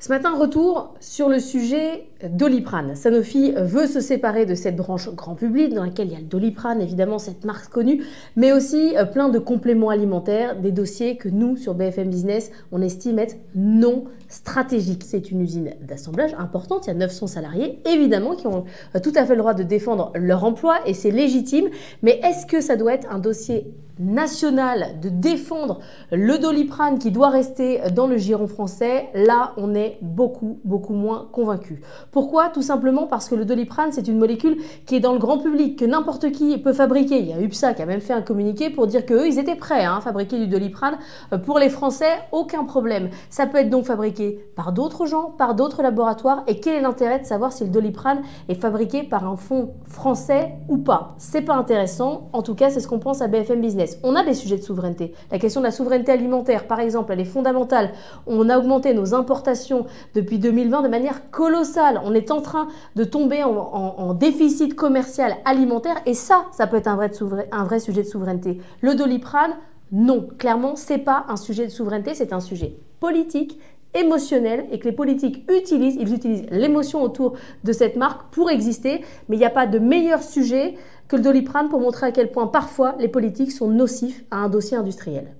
Ce matin, retour sur le sujet Doliprane. Sanofi veut se séparer de cette branche grand public dans laquelle il y a le Doliprane, évidemment cette marque connue, mais aussi plein de compléments alimentaires, des dossiers que nous, sur BFM Business, on estime être non stratégiques. C'est une usine d'assemblage importante, il y a 900 salariés, évidemment, qui ont tout à fait le droit de défendre leur emploi et c'est légitime, mais est-ce que ça doit être un dossier national de défendre le Doliprane qui doit rester dans le giron français? Là, on est beaucoup moins convaincu. Pourquoi? Tout simplement parce que le Doliprane, c'est une molécule qui est dans le grand public, que n'importe qui peut fabriquer. Il y a UPSA qui a même fait un communiqué pour dire qu'eux, ils étaient prêts à fabriquer du Doliprane. Pour les Français, aucun problème. Ça peut être donc fabriqué par d'autres gens, par d'autres laboratoires. Et quel est l'intérêt de savoir si le Doliprane est fabriqué par un fonds français ou pas? C'est pas intéressant. En tout cas, c'est ce qu'on pense à BFM Business. On a des sujets de souveraineté. La question de la souveraineté alimentaire, par exemple, elle est fondamentale. On a augmenté nos importations depuis 2020 de manière colossale. On est en train de tomber en déficit commercial alimentaire et ça peut être un vrai sujet de souveraineté. Le Doliprane, non. Clairement, c'est pas un sujet de souveraineté, c'est un sujet politique, émotionnel et que les politiques utilisent, ils utilisent l'émotion autour de cette marque pour exister, mais il n'y a pas de meilleur sujet que le Doliprane pour montrer à quel point parfois les politiques sont nocifs à un dossier industriel.